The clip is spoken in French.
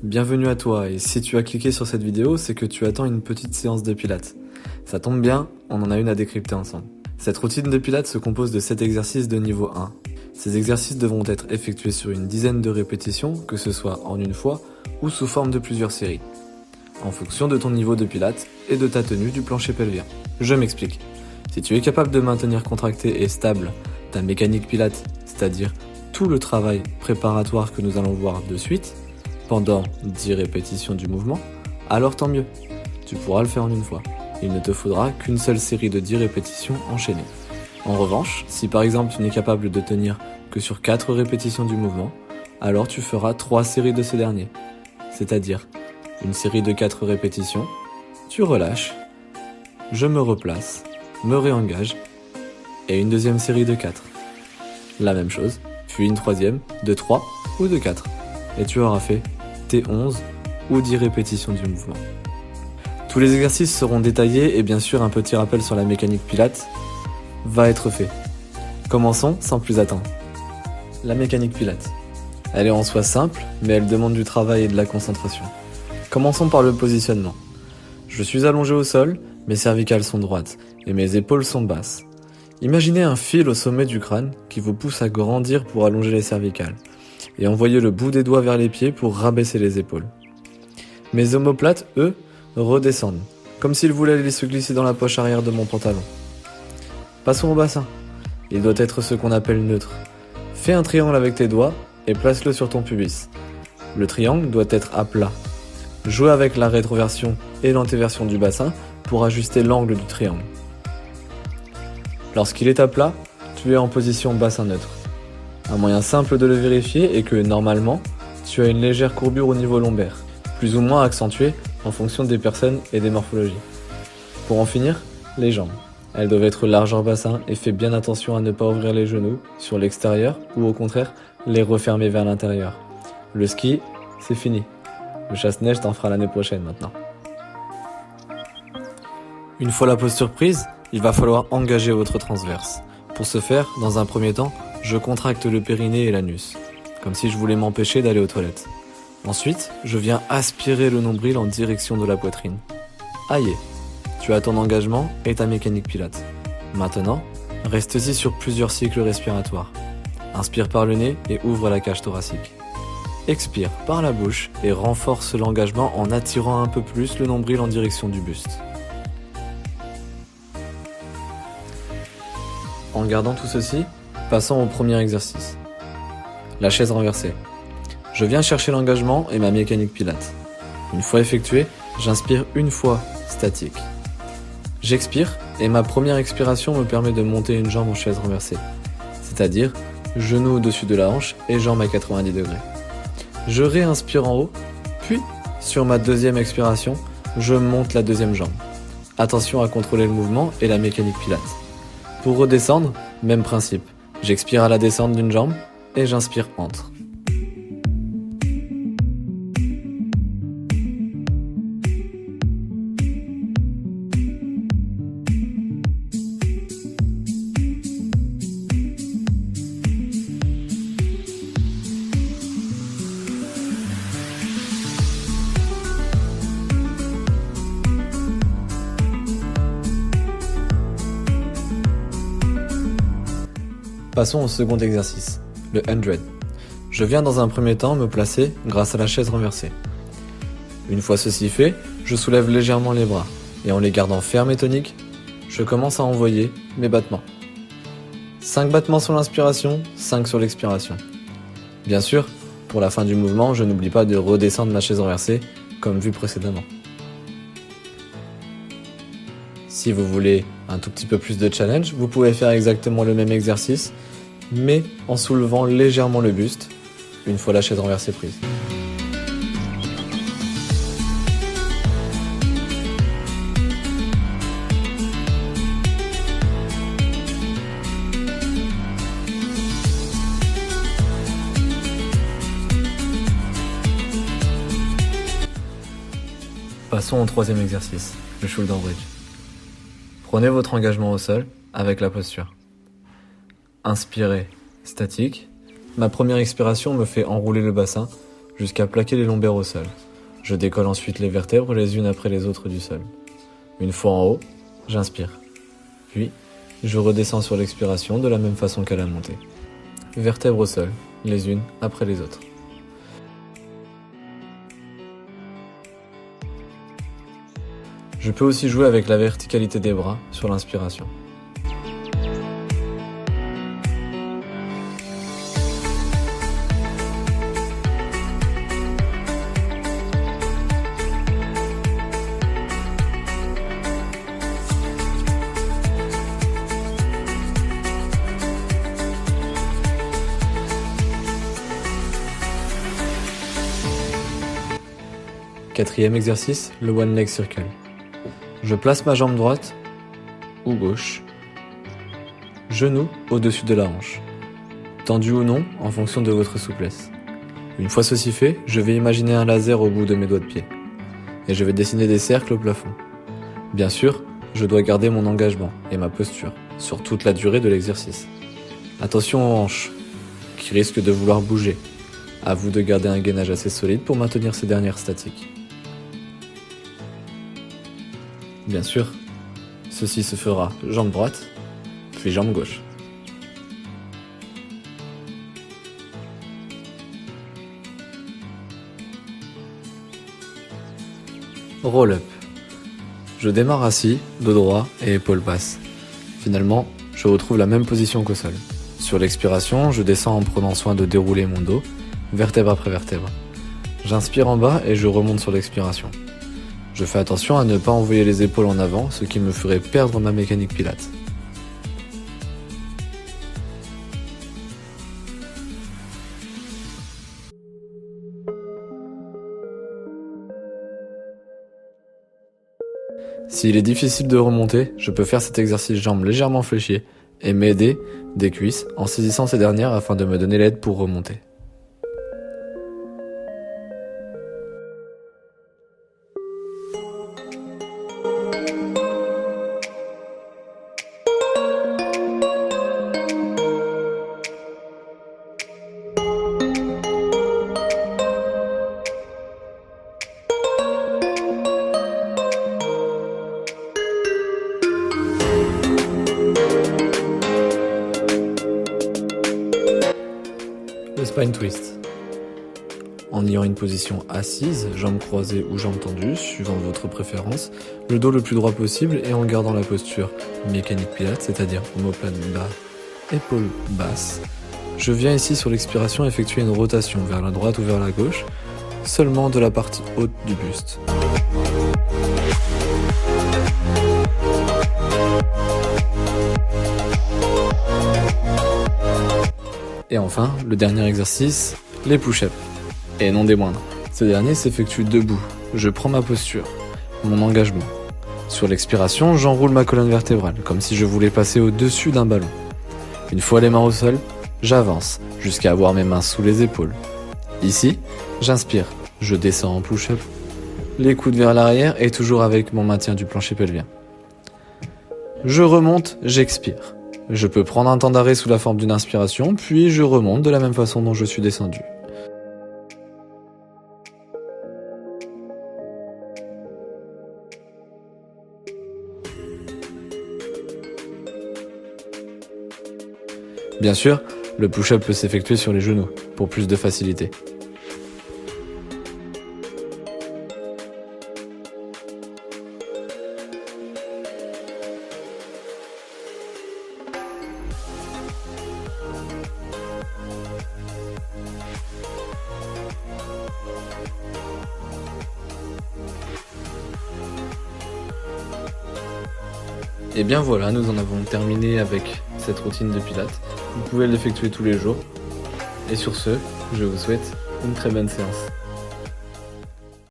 Bienvenue à toi, et si tu as cliqué sur cette vidéo, c'est que tu attends une petite séance de pilates. Ça tombe bien, on en a une à décrypter ensemble. Cette routine de pilates se compose de 7 exercices de niveau 1. Ces exercices devront être effectués sur une dizaine de répétitions, que ce soit en une fois ou sous forme de plusieurs séries, en fonction de ton niveau de pilates et de ta tenue du plancher pelvien. Je m'explique. Si tu es capable de maintenir contracté et stable ta mécanique pilates, c'est-à-dire tout le travail préparatoire que nous allons voir de suite, pendant 10 répétitions du mouvement, alors tant mieux, tu pourras le faire en une fois. Il ne te faudra qu'une seule série de 10 répétitions enchaînées. En revanche, si par exemple tu n'es capable de tenir que sur 4 répétitions du mouvement, alors tu feras 3 séries de ce dernier. C'est-à-dire, une série de 4 répétitions, tu relâches, je me replace, me réengage, et une deuxième série de 4. La même chose, puis une troisième, de 3 ou de 4. Et tu auras fait tes 11 ou 10 répétitions du mouvement. Tous les exercices seront détaillés et bien sûr un petit rappel sur la mécanique pilates va être fait. Commençons sans plus attendre. La mécanique pilates. Elle est en soi simple, mais elle demande du travail et de la concentration. Commençons par le positionnement. Je suis allongé au sol, mes cervicales sont droites et mes épaules sont basses. Imaginez un fil au sommet du crâne qui vous pousse à grandir pour allonger les cervicales et envoyez le bout des doigts vers les pieds pour rabaisser les épaules. Mes omoplates, eux, redescendent, comme s'ils voulaient aller se glisser dans la poche arrière de mon pantalon. Passons au bassin. Il doit être ce qu'on appelle neutre. Fais un triangle avec tes doigts et place-le sur ton pubis. Le triangle doit être à plat. Joue avec la rétroversion et l'antéversion du bassin pour ajuster l'angle du triangle. Lorsqu'il est à plat, tu es en position bassin neutre. Un moyen simple de le vérifier est que, normalement, tu as une légère courbure au niveau lombaire, plus ou moins accentuée en fonction des personnes et des morphologies. Pour en finir, les jambes. Elles doivent être largeur bassin et fais bien attention à ne pas ouvrir les genoux sur l'extérieur ou au contraire, les refermer vers l'intérieur. Le ski, c'est fini. Le chasse-neige t'en fera l'année prochaine maintenant. Une fois la posture prise, il va falloir engager votre transverse. Pour ce faire, dans un premier temps, je contracte le périnée et l'anus, comme si je voulais m'empêcher d'aller aux toilettes. Ensuite, je viens aspirer le nombril en direction de la poitrine. Aïe, tu as ton engagement et ta mécanique pilates. Maintenant, reste-y sur plusieurs cycles respiratoires. Inspire par le nez et ouvre la cage thoracique. Expire par la bouche et renforce l'engagement en attirant un peu plus le nombril en direction du buste. En gardant tout ceci, passons au premier exercice. La chaise renversée. Je viens chercher l'engagement et ma mécanique pilates. Une fois effectué, j'inspire une fois, statique. J'expire et ma première expiration me permet de monter une jambe en chaise renversée. C'est-à-dire, genou au-dessus de la hanche et jambe à 90 degrés. Je réinspire en haut, puis, sur ma deuxième expiration, je monte la deuxième jambe. Attention à contrôler le mouvement et la mécanique pilates. Pour redescendre, même principe. J'expire à la descente d'une jambe et j'inspire entre. Passons au second exercice, le 100. Je viens dans un premier temps me placer grâce à la chaise renversée. Une fois ceci fait, je soulève légèrement les bras et en les gardant fermes et toniques, je commence à envoyer mes battements. 5 battements sur l'inspiration, 5 sur l'expiration. Bien sûr, pour la fin du mouvement, je n'oublie pas de redescendre ma chaise renversée comme vu précédemment. Si vous voulez un tout petit peu plus de challenge, vous pouvez faire exactement le même exercice, mais en soulevant légèrement le buste, une fois la chaise renversée prise. Passons au troisième exercice, le shoulder bridge. Prenez votre engagement au sol avec la posture. Inspirez, statique. Ma première expiration me fait enrouler le bassin jusqu'à plaquer les lombaires au sol. Je décolle ensuite les vertèbres les unes après les autres du sol. Une fois en haut, j'inspire. Puis, je redescends sur l'expiration de la même façon qu'à la montée. Vertèbres au sol, les unes après les autres. Je peux aussi jouer avec la verticalité des bras sur l'inspiration. Quatrième exercice, le One Leg Circle. Je place ma jambe droite ou gauche, genou au-dessus de la hanche, tendu ou non en fonction de votre souplesse. Une fois ceci fait, je vais imaginer un laser au bout de mes doigts de pied et je vais dessiner des cercles au plafond. Bien sûr, je dois garder mon engagement et ma posture sur toute la durée de l'exercice. Attention aux hanches, qui risquent de vouloir bouger. À vous de garder un gainage assez solide pour maintenir ces dernières statiques. Bien sûr, ceci se fera jambe droite, puis jambe gauche. Roll-up. Je démarre assis, dos droit et épaules basses. Finalement, je retrouve la même position qu'au sol. Sur l'expiration, je descends en prenant soin de dérouler mon dos, vertèbre après vertèbre. J'inspire en bas et je remonte sur l'expiration. Je fais attention à ne pas envoyer les épaules en avant, ce qui me ferait perdre ma mécanique pilates. S'il est difficile de remonter, je peux faire cet exercice jambes légèrement fléchies et m'aider des cuisses en saisissant ces dernières afin de me donner l'aide pour remonter. Le spine twist. En ayant une position assise, jambes croisées ou jambes tendues, suivant votre préférence, le dos le plus droit possible et en gardant la posture mécanique pilates, c'est-à-dire omoplate bas, épaules basses. Je viens ici sur l'expiration effectuer une rotation vers la droite ou vers la gauche, seulement de la partie haute du buste. Et enfin, le dernier exercice, les push-ups. Et non des moindres. Ce dernier s'effectue debout. Je prends ma posture, mon engagement. Sur l'expiration, j'enroule ma colonne vertébrale, comme si je voulais passer au-dessus d'un ballon. Une fois les mains au sol, j'avance, jusqu'à avoir mes mains sous les épaules. Ici, j'inspire, je descends en push-up, les coudes vers l'arrière et toujours avec mon maintien du plancher pelvien. Je remonte, j'expire. Je peux prendre un temps d'arrêt sous la forme d'une inspiration, puis je remonte de la même façon dont je suis descendu. Bien sûr, le push-up peut s'effectuer sur les genoux, pour plus de facilité. Et bien voilà, nous en avons terminé avec cette routine de pilates. Vous pouvez l'effectuer tous les jours. Et sur ce, je vous souhaite une très bonne séance.